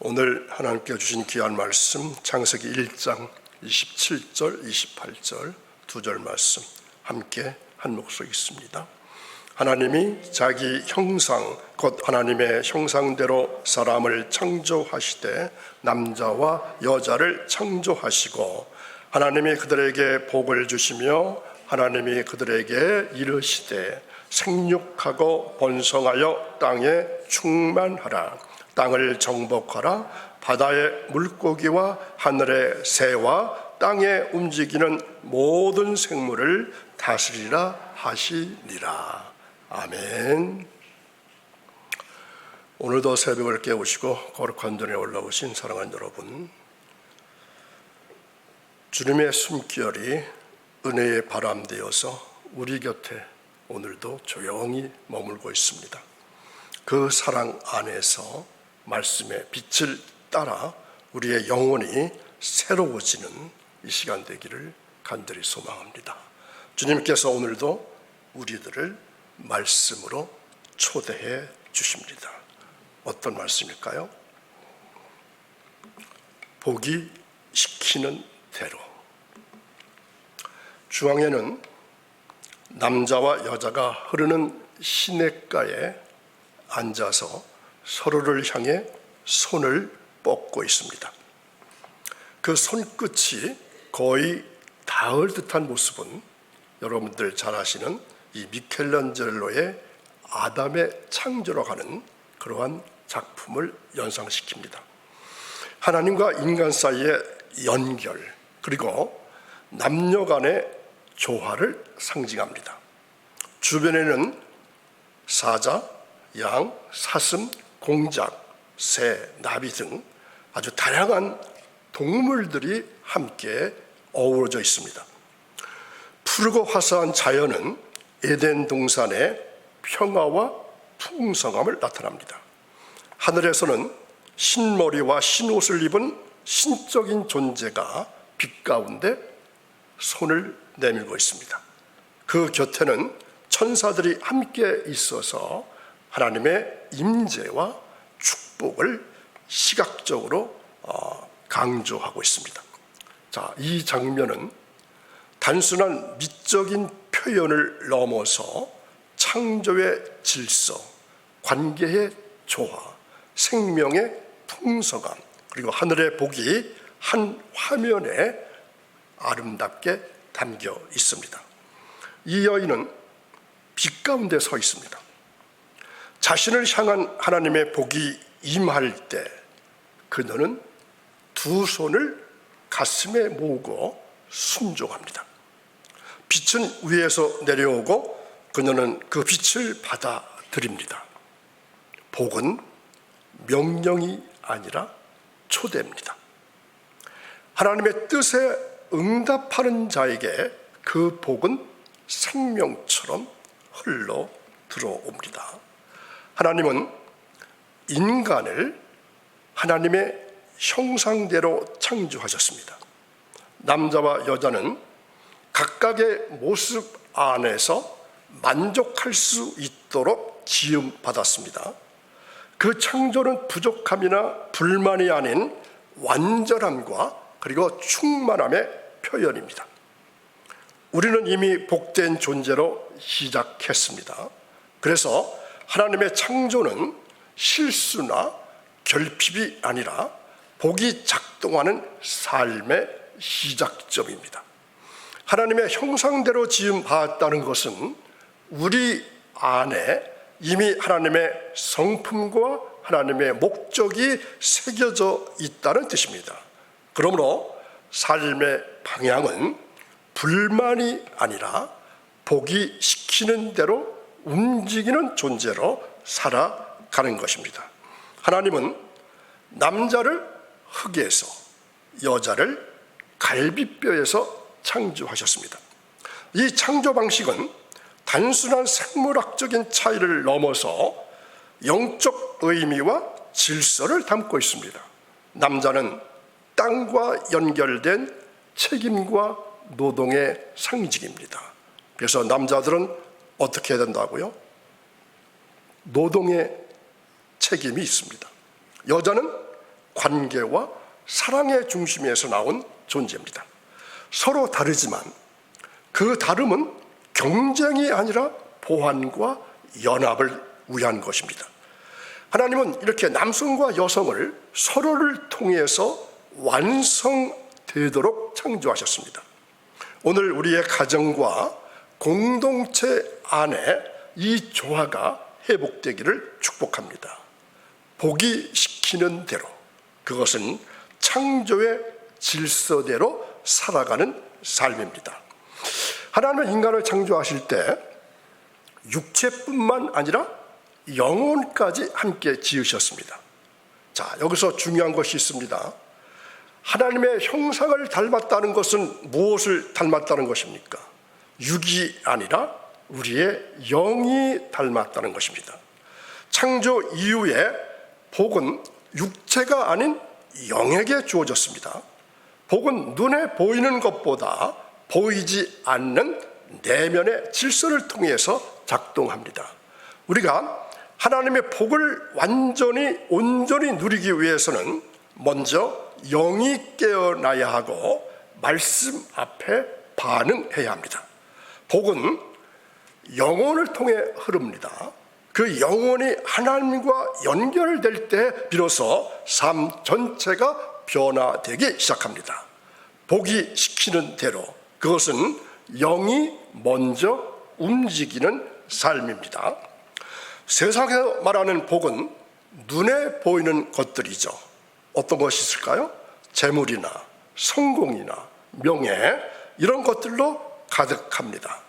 오늘 하나님께 주신 귀한 말씀 창세기 1장 27절 28절 두 절 말씀 함께 한 목소리 있습니다. 하나님이 자기 형상 곧 하나님의 형상대로 사람을 창조하시되 남자와 여자를 창조하시고 하나님이 그들에게 복을 주시며 하나님이 그들에게 이르시되 생육하고 번성하여 땅에 충만하라. 땅을 정복하라. 바다의 물고기와 하늘의 새와 땅에 움직이는 모든 생물을 다스리라 하시니라. 아멘. 오늘도 새벽을 깨우시고 거룩한 전에 올라오신 사랑하는 여러분, 주님의 숨결이 은혜의 바람 되어서 우리 곁에 오늘도 조용히 머물고 있습니다. 그 사랑 안에서 말씀의 빛을 따라 우리의 영혼이 새로워지는 이 시간 되기를 간절히 소망합니다. 주님께서 오늘도 우리들을 말씀으로 초대해 주십니다. 어떤 말씀일까요? 보기 시키는 대로. 중앙에는 남자와 여자가 흐르는 시냇가에 앉아서 서로를 향해 손을 뻗고 있습니다. 그 손끝이 거의 닿을 듯한 모습은 여러분들 잘 아시는 이 미켈란젤로의 아담의 창조로 가는 그러한 작품을 연상시킵니다. 하나님과 인간 사이의 연결, 그리고 남녀 간의 조화를 상징합니다. 주변에는 사자, 양, 사슴, 공작, 새, 나비 등 아주 다양한 동물들이 함께 어우러져 있습니다. 푸르고 화사한 자연은 에덴 동산의 평화와 풍성함을 나타납니다. 하늘에서는 흰머리와 흰옷을 입은 신적인 존재가 빛 가운데 손을 내밀고 있습니다. 그 곁에는 천사들이 함께 있어서 하나님의 임재와 축복을 시각적으로 강조하고 있습니다. 자, 이 장면은 단순한 미적인 표현을 넘어서 창조의 질서, 관계의 조화, 생명의 풍성함, 그리고 하늘의 복이 한 화면에 아름답게 담겨 있습니다. 이 여인은 빛 가운데 서 있습니다. 자신을 향한 하나님의 복이 임할 때 그녀는 두 손을 가슴에 모으고 순종합니다. 빛은 위에서 내려오고 그녀는 그 빛을 받아들입니다. 복은 명령이 아니라 초대입니다. 하나님의 뜻에 응답하는 자에게 그 복은 생명처럼 흘러 들어옵니다. 하나님은 인간을 하나님의 형상대로 창조하셨습니다. 남자와 여자는 각각의 모습 안에서 만족할 수 있도록 지음받았습니다. 그 창조는 부족함이나 불만이 아닌 완전함과 그리고 충만함의 표현입니다. 우리는 이미 복된 존재로 시작했습니다. 그래서 하나님의 창조는 실수나 결핍이 아니라 복이 작동하는 삶의 시작점입니다. 하나님의 형상대로 지음받았다는 것은 우리 안에 이미 하나님의 성품과 하나님의 목적이 새겨져 있다는 뜻입니다. 그러므로 삶의 방향은 불만이 아니라 복이 시키는 대로 움직이는 존재로 살아가는 것입니다. 하나님은 남자를 흙에서 여자를 갈비뼈에서 창조하셨습니다. 이 창조 방식은 단순한 생물학적인 차이를 넘어서 영적 의미와 질서를 담고 있습니다. 남자는 땅과 연결된 책임과 노동의 상징입니다. 그래서 남자들은 어떻게 해야 된다고요? 노동의 책임이 있습니다. 여자는 관계와 사랑의 중심에서 나온 존재입니다. 서로 다르지만 그 다름은 경쟁이 아니라 보완과 연합을 위한 것입니다. 하나님은 이렇게 남성과 여성을 서로를 통해서 완성되도록 창조하셨습니다. 오늘 우리의 가정과 공동체 안에 이 조화가 회복되기를 축복합니다. 복이 시키는 대로, 그것은 창조의 질서대로 살아가는 삶입니다. 하나님은 인간을 창조하실 때 육체뿐만 아니라 영혼까지 함께 지으셨습니다. 자, 여기서 중요한 것이 있습니다. 하나님의 형상을 닮았다는 것은 무엇을 닮았다는 것입니까? 육이 아니라 우리의 영이 닮았다는 것입니다. 창조 이후에 복은 육체가 아닌 영에게 주어졌습니다. 복은 눈에 보이는 것보다 보이지 않는 내면의 질서를 통해서 작동합니다. 우리가 하나님의 복을 온전히 누리기 위해서는 먼저 영이 깨어나야 하고 말씀 앞에 반응해야 합니다. 복은 영혼을 통해 흐릅니다. 그 영혼이 하나님과 연결될 때 비로소 삶 전체가 변화되기 시작합니다. 복이 시키는 대로, 그것은 영이 먼저 움직이는 삶입니다. 세상에서 말하는 복은 눈에 보이는 것들이죠. 어떤 것이 있을까요? 재물이나 성공이나 명예, 이런 것들로 가득합니다.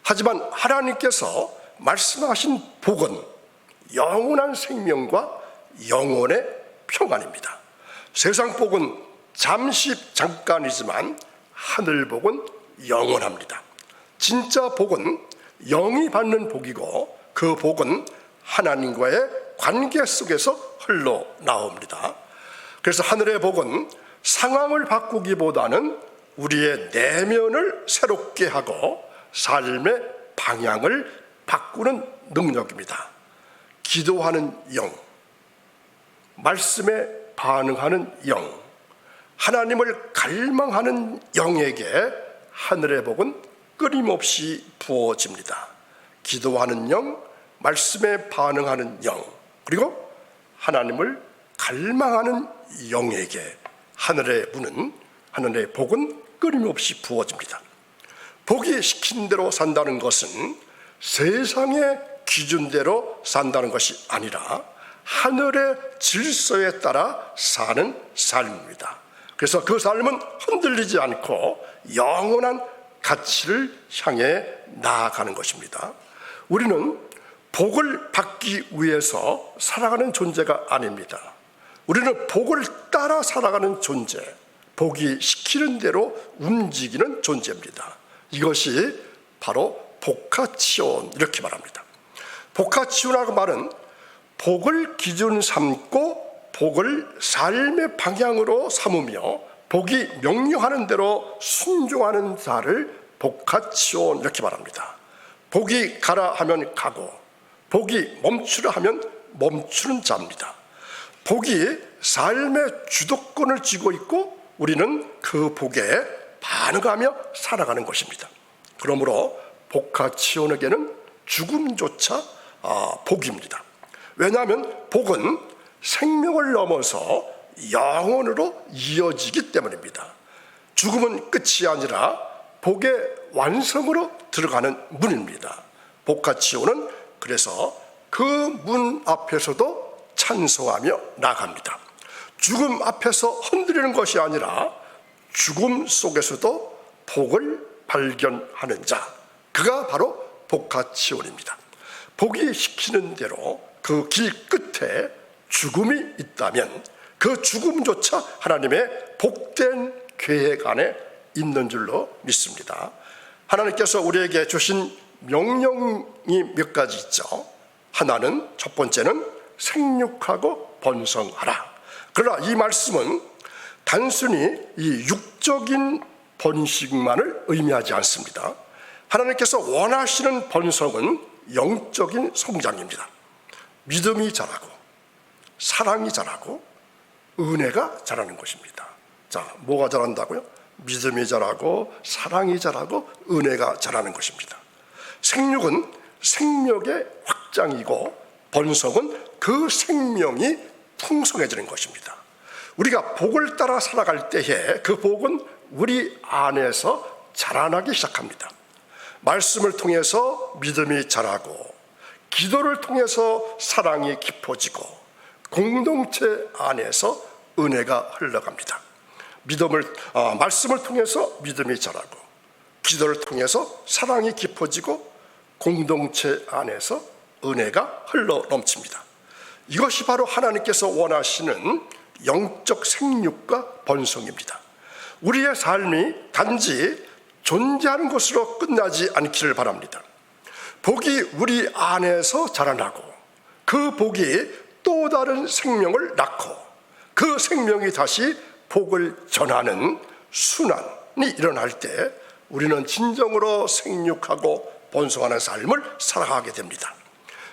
하지만 하나님께서 말씀하신 복은 영원한 생명과 영혼의 평안입니다. 세상 복은 잠깐이지만 하늘 복은 영원합니다. 진짜 복은 영이 받는 복이고, 그 복은 하나님과의 관계 속에서 흘러나옵니다. 그래서 하늘의 복은 상황을 바꾸기보다는 우리의 내면을 새롭게 하고 삶의 방향을 바꾸는 능력입니다. 기도하는 영, 말씀에 반응하는 영, 하나님을 갈망하는 영에게 하늘의 복은 끊임없이 부어집니다. 기도하는 영, 말씀에 반응하는 영, 그리고 하나님을 갈망하는 영에게 하늘의 복은 끊임없이 부어집니다. 복이 시킨 대로 산다는 것은 세상의 기준대로 산다는 것이 아니라 하늘의 질서에 따라 사는 삶입니다. 그래서 그 삶은 흔들리지 않고 영원한 가치를 향해 나아가는 것입니다. 우리는 복을 받기 위해서 살아가는 존재가 아닙니다. 우리는 복을 따라 살아가는 존재, 복이 시키는 대로 움직이는 존재입니다. 이것이 바로 보카치온, 이렇게 말합니다. 보카치온이라고 말은 복을 기준 삼고 복을 삶의 방향으로 삼으며 복이 명령하는 대로 순종하는 자를 보카치온, 이렇게 말합니다. 복이 가라 하면 가고 복이 멈추라 하면 멈추는 자입니다. 복이 삶의 주도권을 쥐고 있고 우리는 그 복에 반응하며 살아가는 것입니다. 그러므로 보카치온에게는 죽음조차 복입니다. 왜냐하면 복은 생명을 넘어서 영원으로 이어지기 때문입니다. 죽음은 끝이 아니라 복의 완성으로 들어가는 문입니다. 보카치온은 그래서 그 문 앞에서도 찬송하며 나갑니다. 죽음 앞에서 흔들리는 것이 아니라 죽음 속에서도 복을 발견하는 자, 그가 바로 보카치온입니다. 복이 시키는 대로 그 길 끝에 죽음이 있다면 그 죽음조차 하나님의 복된 계획 안에 있는 줄로 믿습니다. 하나님께서 우리에게 주신 명령이 몇 가지 있죠. 하나는, 첫 번째는 생육하고 번성하라. 그러나 이 말씀은 단순히 이 육적인 번식만을 의미하지 않습니다. 하나님께서 원하시는 번성은 영적인 성장입니다. 믿음이 자라고 사랑이 자라고 은혜가 자라는 것입니다. 자, 뭐가 자란다고요? 믿음이 자라고 사랑이 자라고 은혜가 자라는 것입니다. 생육은 생명의 확장이고 번성은 그 생명이 풍성해지는 것입니다. 우리가 복을 따라 살아갈 때에 그 복은 우리 안에서 자라나기 시작합니다. 말씀을 통해서 믿음이 자라고 기도를 통해서 사랑이 깊어지고 공동체 안에서 은혜가 흘러갑니다. 말씀을 통해서 믿음이 자라고 기도를 통해서 사랑이 깊어지고 공동체 안에서 은혜가 흘러 넘칩니다. 이것이 바로 하나님께서 원하시는 영적 생육과 번성입니다. 우리의 삶이 단지 존재하는 것으로 끝나지 않기를 바랍니다. 복이 우리 안에서 자라나고 그 복이 또 다른 생명을 낳고 그 생명이 다시 복을 전하는 순환이 일어날 때 우리는 진정으로 생육하고 번성하는 삶을 살아가게 됩니다.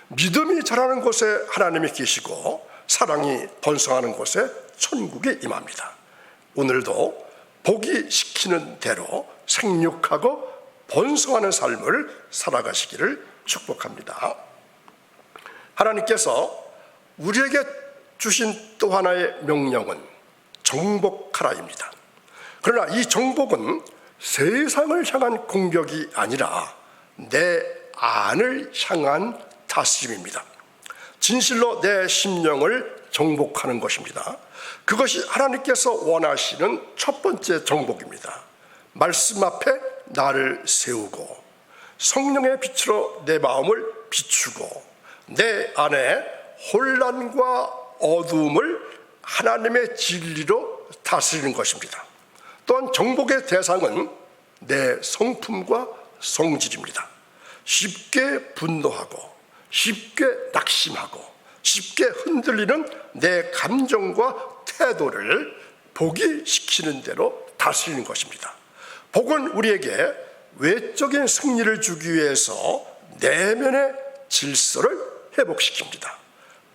믿음이 자라는 곳에 하나님이 계시고 사랑이 번성하는 곳에 천국이 임합니다. 오늘도 복이 시키는 대로 생육하고 번성하는 삶을 살아가시기를 축복합니다. 하나님께서 우리에게 주신 또 하나의 명령은 정복하라입니다. 그러나 이 정복은 세상을 향한 공격이 아니라 내 안을 향한 다스림입니다. 진실로 내 심령을 정복하는 것입니다. 그것이 하나님께서 원하시는 첫 번째 정복입니다. 말씀 앞에 나를 세우고 성령의 빛으로 내 마음을 비추고 내 안에 혼란과 어두움을 하나님의 진리로 다스리는 것입니다. 또한 정복의 대상은 내 성품과 성질입니다. 쉽게 분노하고 쉽게 낙심하고 쉽게 흔들리는 내 감정과 태도를 복이 시키는 대로 다스리는 것입니다. 복은 우리에게 외적인 승리를 주기 위해서 내면의 질서를 회복시킵니다.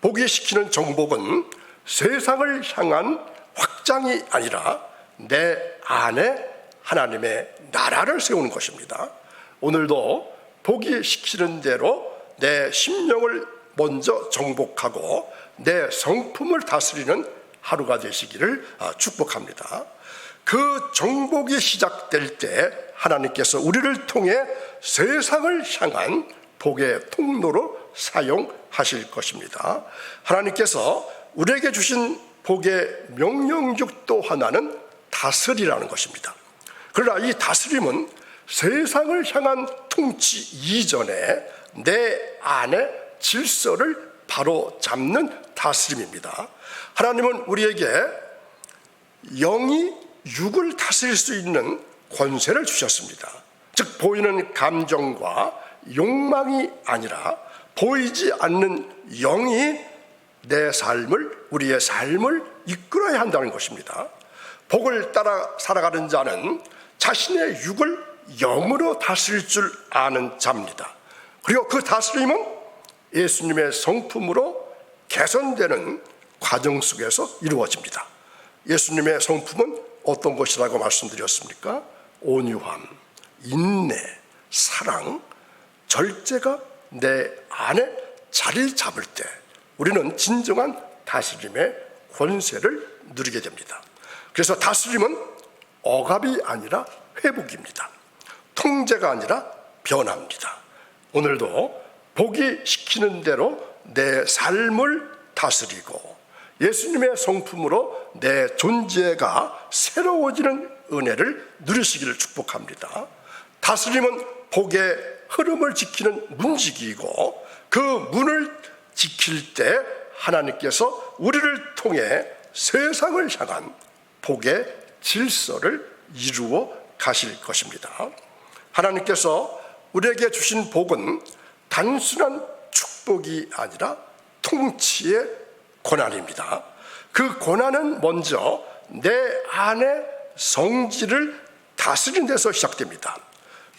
복이 시키는 정복은 세상을 향한 확장이 아니라 내 안에 하나님의 나라를 세우는 것입니다. 오늘도 복이 시키는 대로 내 심령을 먼저 정복하고 내 성품을 다스리는 하루가 되시기를 축복합니다. 그 정복이 시작될 때 하나님께서 우리를 통해 세상을 향한 복의 통로로 사용하실 것입니다. 하나님께서 우리에게 주신 복의 명령 중 또 하나는 다스리라는 것입니다. 그러나 이 다스림은 세상을 향한 통치 이전에 내 안의 질서를 바로 잡는 다스림입니다. 하나님은 우리에게 영이 육을 다스릴 수 있는 권세를 주셨습니다. 즉 보이는 감정과 욕망이 아니라 보이지 않는 영이 내 삶을, 우리의 삶을 이끌어야 한다는 것입니다. 복을 따라 살아가는 자는 자신의 육을 영으로 다스릴 줄 아는 자입니다. 그리고 그 다스림은 예수님의 성품으로 개선되는 과정 속에서 이루어집니다. 예수님의 성품은 어떤 것이라고 말씀드렸습니까? 온유함, 인내, 사랑, 절제가 내 안에 자리 잡을 때 우리는 진정한 다스림의 권세를 누리게 됩니다. 그래서 다스림은 억압이 아니라 회복입니다. 통제가 아니라 변화입니다. 오늘도 복이 시키는 대로 내 삶을 다스리고 예수님의 성품으로 내 존재가 새로워지는 은혜를 누리시기를 축복합니다. 다스림은 복의 흐름을 지키는 문지기이고 그 문을 지킬 때 하나님께서 우리를 통해 세상을 향한 복의 질서를 이루어 가실 것입니다. 하나님께서 우리에게 주신 복은 단순한 축복이 아니라 통치의 고난입니다. 그 고난은 먼저 내 안의 성질을 다스리는 데서 시작됩니다.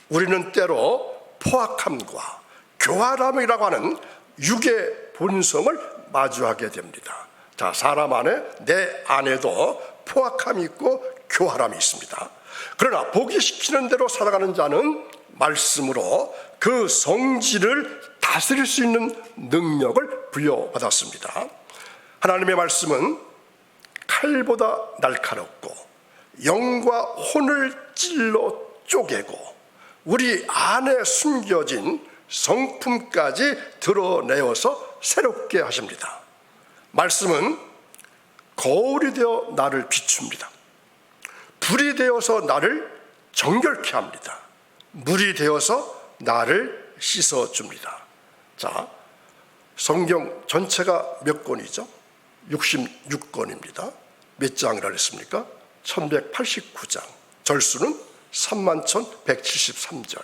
우리는 때로 포악함과 교활함이라고 하는 육의 본성을 마주하게 됩니다. 자, 사람 안에, 내 안에도 포악함이 있고 교활함이 있습니다. 그러나 복이 시키는 대로 살아가는 자는 말씀으로 그 성질을 다스릴 수 있는 능력을 부여받았습니다. 하나님의 말씀은 칼보다 날카롭고 영과 혼을 찔러 쪼개고 우리 안에 숨겨진 성품까지 드러내어서 새롭게 하십니다. 말씀은 거울이 되어 나를 비춥니다. 불이 되어서 나를 정결케 합니다. 물이 되어서 나를 씻어줍니다. 자, 성경 전체가 몇 권이죠? 66권입니다. 몇 장이라 그랬습니까? 1189장. 절수는 31,173절.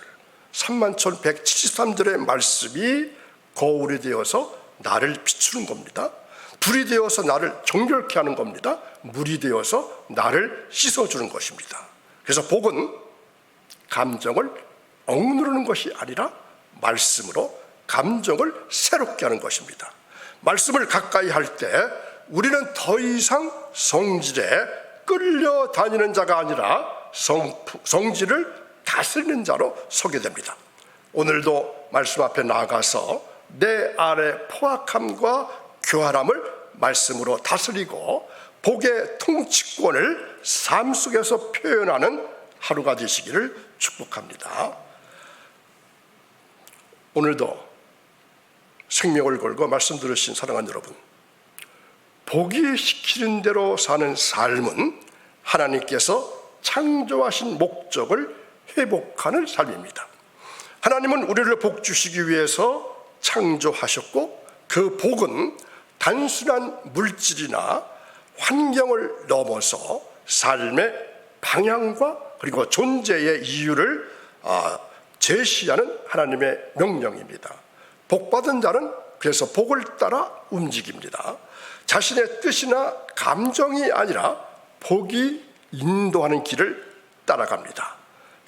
31,173절의 말씀이 거울이 되어서 나를 비추는 겁니다. 불이 되어서 나를 정결케 하는 겁니다. 물이 되어서 나를 씻어주는 것입니다. 그래서 복은 감정을 억누르는 것이 아니라 말씀으로 감정을 새롭게 하는 것입니다. 말씀을 가까이 할 때 우리는 더 이상 성질에 끌려다니는 자가 아니라 성질을 다스리는 자로 서게 됩니다. 오늘도 말씀 앞에 나아가서 내 안의 포악함과 교활함을 말씀으로 다스리고 복의 통치권을 삶 속에서 표현하는 하루가 되시기를 축복합니다. 오늘도 생명을 걸고 말씀 들으신 사랑하는 여러분, 복이 시키는 대로 사는 삶은 하나님께서 창조하신 목적을 회복하는 삶입니다. 하나님은 우리를 복 주시기 위해서 창조하셨고 그 복은 단순한 물질이나 환경을 넘어서 삶의 방향과 그리고 존재의 이유를 제시하는 하나님의 명령입니다. 복받은 자는 그래서 복을 따라 움직입니다. 자신의 뜻이나 감정이 아니라 복이 인도하는 길을 따라갑니다.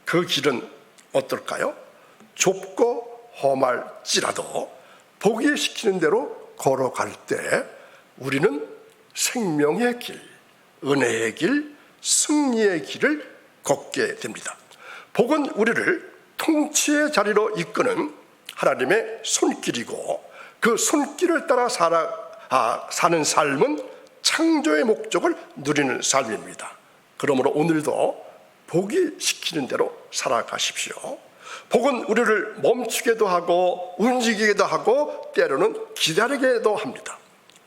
그 길은 어떨까요? 좁고 험할지라도 복이 시키는 대로 걸어갈 때 우리는 생명의 길, 은혜의 길, 승리의 길을 걷게 됩니다. 복은 우리를 통치의 자리로 이끄는 하나님의 손길이고 그 손길을 따라 사는 삶은 창조의 목적을 누리는 삶입니다. 그러므로 오늘도 복이 시키는 대로 살아가십시오. 복은 우리를 멈추게도 하고 움직이기도 하고 때로는 기다리게도 합니다.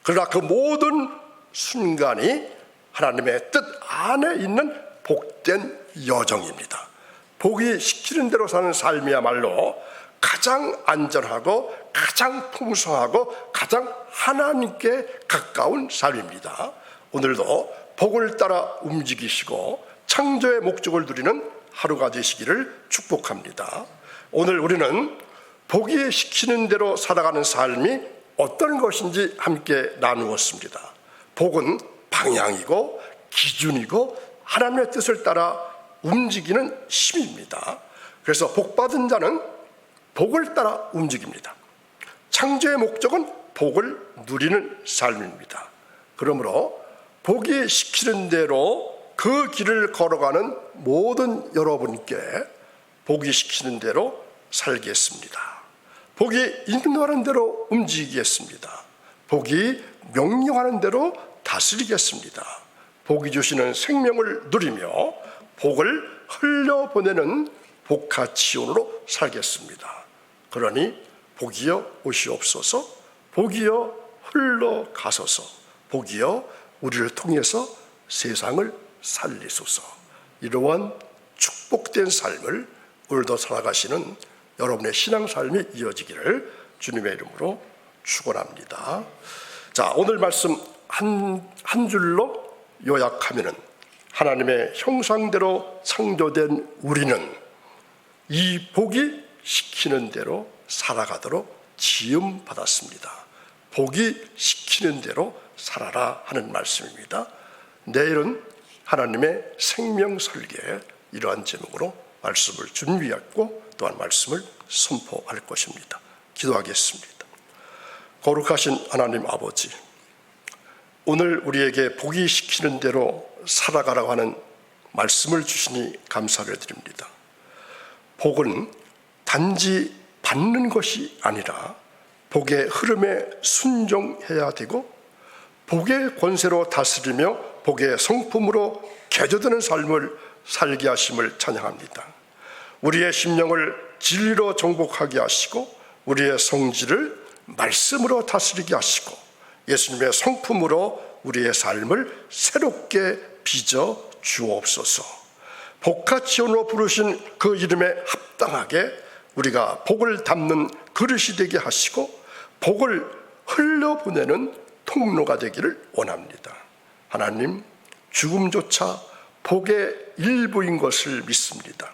그러나 그 모든 순간이 하나님의 뜻 안에 있는 복된 여정입니다. 복이 시키는 대로 사는 삶이야말로 가장 안전하고 가장 풍성하고 가장 하나님께 가까운 삶입니다. 오늘도 복을 따라 움직이시고 창조의 목적을 누리는 하루가 되시기를 축복합니다. 오늘 우리는 복이 시키는 대로 살아가는 삶이 어떤 것인지 함께 나누었습니다. 복은 방향이고 기준이고 하나님의 뜻을 따라 움직이는 힘입니다. 그래서 복받은 자는 복을 따라 움직입니다. 창조의 목적은 복을 누리는 삶입니다. 그러므로 복이 시키는 대로 그 길을 걸어가는 모든 여러분께 복이 시키는 대로 살겠습니다. 복이 인도하는 대로 움직이겠습니다. 복이 명령하는 대로 다스리겠습니다. 복이 주시는 생명을 누리며 복을 흘려보내는 복하치온으로 살겠습니다. 그러니 복이여 오시옵소서, 복이여 흘러가소서, 복이여 우리를 통해서 세상을 살리소서. 이러한 축복된 삶을 오늘도 살아가시는 여러분의 신앙삶이 이어지기를 주님의 이름으로 축원합니다. 자, 오늘 말씀 한 줄로 요약하면은 하나님의 형상대로 창조된 우리는 이 복이 시키는 대로 살아가도록 지음 받았습니다. 복이 시키는 대로 살아라 하는 말씀입니다. 내일은 하나님의 생명 설계 이러한 제목으로 말씀을 준비했고 또한 말씀을 선포할 것입니다. 기도하겠습니다. 거룩하신 하나님 아버지, 오늘 우리에게 복이 시키는 대로 살아가라고 하는 말씀을 주시니 감사를 드립니다. 복은 단지 받는 것이 아니라 복의 흐름에 순종해야 되고 복의 권세로 다스리며 복의 성품으로 개조되는 삶을 살게 하심을 찬양합니다. 우리의 심령을 진리로 정복하게 하시고 우리의 성질을 말씀으로 다스리게 하시고 예수님의 성품으로 우리의 삶을 새롭게 빚어 주옵소서. 복화치온으로 부르신 그 이름에 합당하게 우리가 복을 담는 그릇이 되게 하시고 복을 흘려보내는 통로가 되기를 원합니다. 하나님, 죽음조차 복의 일부인 것을 믿습니다.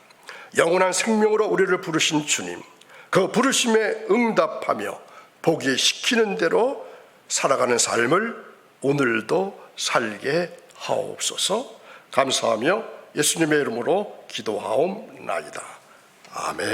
영원한 생명으로 우리를 부르신 주님, 그 부르심에 응답하며 복이 시키는 대로 살아가는 삶을 오늘도 살게 하옵소서. 감사하며 예수님의 이름으로 기도하옵나이다. 아멘.